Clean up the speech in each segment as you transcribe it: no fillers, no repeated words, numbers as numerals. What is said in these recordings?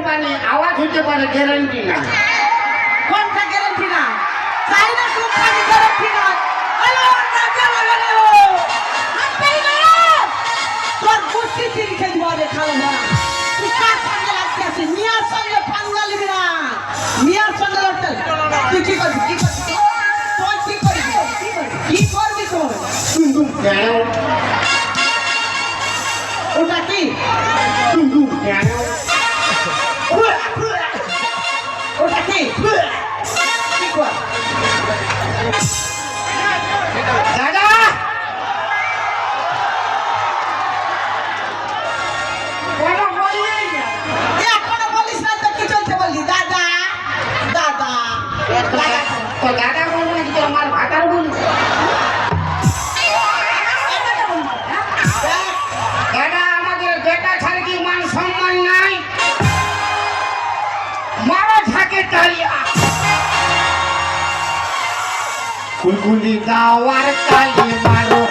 পানি আওয়াজ হতে পারে, গ্যারান্টি না। কোনটা গ্যারান্টি না? চাই না কোম্পানি গ্যারান্টি না। হ্যালো রাজা লাগালে তোর কুস্তি তিরিখে দিব রে খালো না। তুই কার সঙ্গে লাগতে আছিস? মিয়ার সঙ্গে পাঙ্গা নিবি না। মিয়ার সঙ্গে লড়তে তুই কি করবি? কি করবি? তুই কি করবি? কি করবি তুই? টুমটুম কেন? ওটা কি? টুমটুম কেন? ওটা কি? কি কর? দাদা কোনো বললেই না। এখনো বলিস না তো কি চলতে বললি? দাদা দাদা দাদা তো দাদা বলবো নাকি তো আমার ভাতার বলবো? দাদা আমাদের বেটা ছাড়া কি মান সম্মান নাই? মারা থাকে তালিয়া কুলকুলি দাওয়ার তালি মারো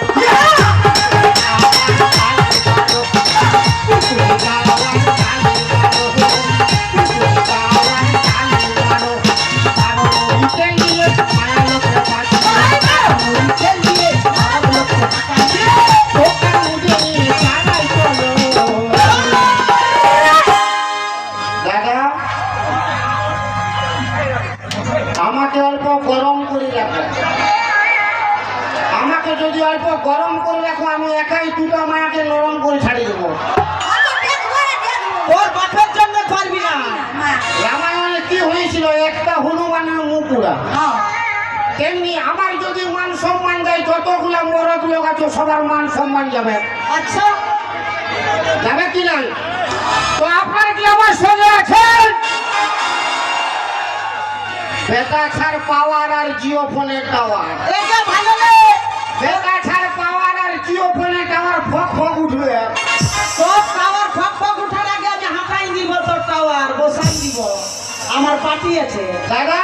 আমাকে অল্প গরম করে রাখো। আমাকে যদি অল্প গরম করে রাখো আমি একাই দুটো মায়াকে নরম করে ছাড়িয়ে দেবো। ওর বাপের জন্য পারবি না। রামায়ণে কি হয়েছিল? একটা হনুমানের মুকুরা। তেমনি আমার যদি মান সম্মান যায়, যতগুলা মরদ লোক আছে সবার মান সম্মান যাবে। আচ্ছা যাবে কি না? তো আপনার কি আমার সঙ্গে আছেন? বেটা ছাড় পাওয়ার আর জিও ফোনের টাওয়ার, এটা ভালো রে। বেটা ছাড় পাওয়ার আর জিও ফোনের টাওয়ার ফক ফক উঠবে। তোর টাওয়ার ফক ফক উঠার আগে আমি হাঁটাই দিব, তোর টাওয়ার বসাই দিব। আমার পার্টি আছে দাদা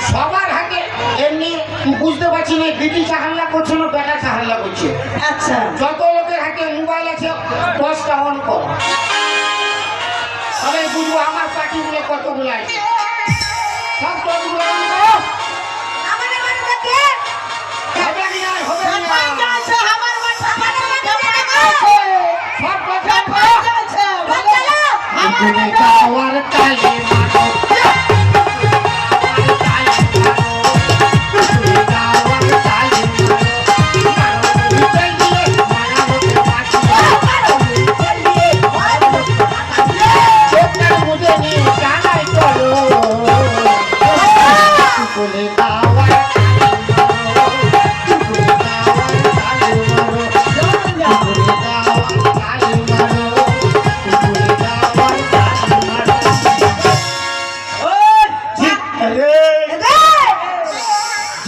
সবার হাতে এমনি বুঝতে পারছি না বিটি চাহাল্লা করছে না বেটা চাহাল্লা করছে। আচ্ছা যত লোকের হাতে মোবাইল আছে 10টা অন কর, তবে বুঝবো আমার পার্টিগুলো কতগুলো আছে। সব 10গুলো অন করো। হবে কি না? হবে কি না? জাপান যাচ্ছে, আমার বাচ্চা জাপান যাচ্ছে। সব কথা জাপান যাচ্ছে, ভালো। আমার কুলকুলি বাচ্চা দাওয়ার তালি মারো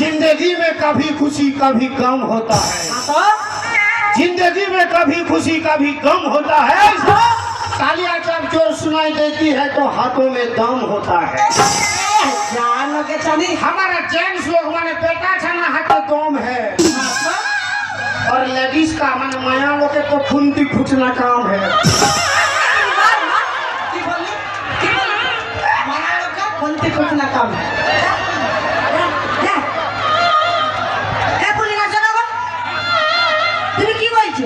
जिंदगी में कभी खुशी कभी गम होता है, जिंदगी में कभी खुशी कभी गम होता है। तालियां जब जोर सुनाई देती है तो हाथों में दम होता है। जानो के चली हमारा जेंट्स लोग माने बेटा छाना हाथे दम है, और लेडीज का माने माया लोग के तो फुंती फुटना काम है। কি বললি? কি বললি? মায়া লোকা কোনতে কোন কাম?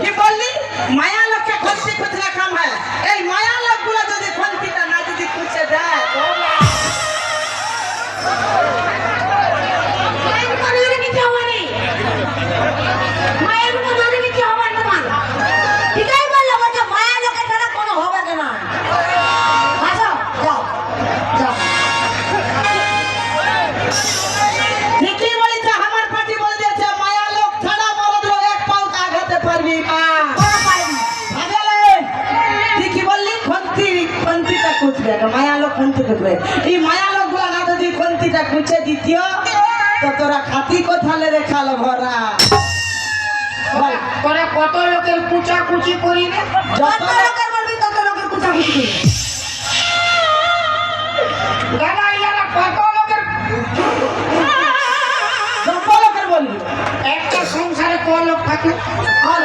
কি বললি? মায়া লোককে খন্তি খুঁজলে কাম হয়। এই মায়া লোকগুলো যদি খন্তিটা না যদি খুঁজে দেয় ঠিকই বলেছে। আমার পার্টি বলে দিয়েছে মায়া লোক ছাড়া মরদ লোক এক পাও আগাতে পারবি না। ভাগলে ঠিকই বললি। খন্তিটা খুঁজবে না, মায়া লোক খন্তি খুঁজবে। এই মায়া লোক গুলা না যদি খন্তিটা খুঁজে দিতিও তো তোরা খাতি কোথালে রেখালো ভরা। তোরা কত লোকের কুচা কুচি করি রে? যত লোকের বলবি তত লোকের কুচা খুঁজবি। দাদা ইয়ারা কত লোকের যত লোকের বলবি। একটা সংসারে ক লোক থাকে? আর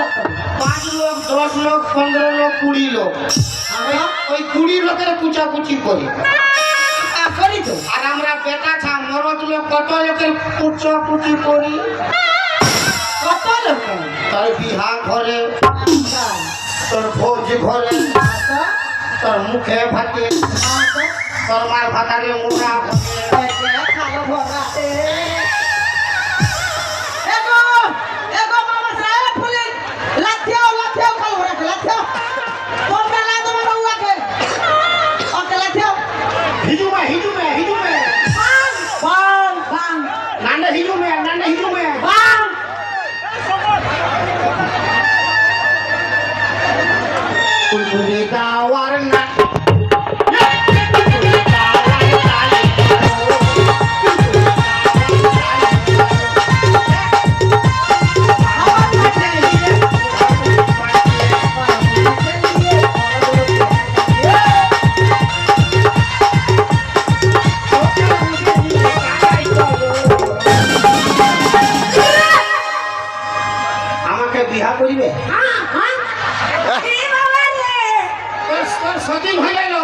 5 লোক 10 লোক 15 লোক কুড়ি লোক ওই 20 লোকের কুচাকুচি করি করি তো আর আমরা বেটা ছা মরদ লোক কত লোকের কুচাকুচি করি কত লোক তোর বিহা ঘরে তোর ভোজ ঘরে তোর মুখে ভাতে তোর মার ভাতারে মুড়া খালো ভরা এগো এগো মামা সাহেব ফুলে লাথিও লাথিও খালো ভরা লাথিও তোমরা না তোমার উয়াকে ওকে লাথিও হিজুমে বাং বাং নান্ডে হিজুমে বাং কুলকুলি দাওয়ার না আমাকে বিহা করিবে তোর সতীন হয়ে গেল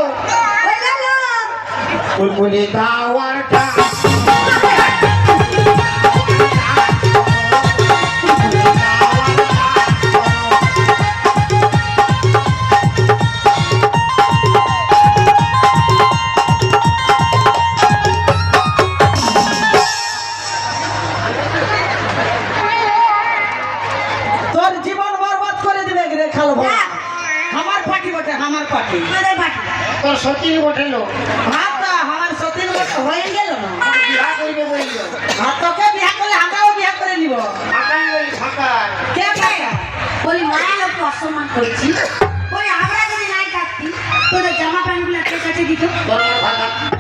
কুলকুলি দাওয়ারটা তোর জীবন বরবাদ করে দিবে রে খালো ভরা আমার পার্টি বটে আমার পার্টি তোর সতীন বটেল ভাতটা আমার সতীন বটে হয়ে গেল না বিহা করিবে বলিল আর তোকে বিয়া করলে আমরাও বিয়া করে নিব ফাঁকাই ওই ফাঁকায় কে ফাঁকা ওই মায়া লোককে অসম্মান করছি ওই আমরা যদি নাই থাকতি তোদের জামা প্যান্ট গুলো কে কাছে দিত তোর মার ভাতা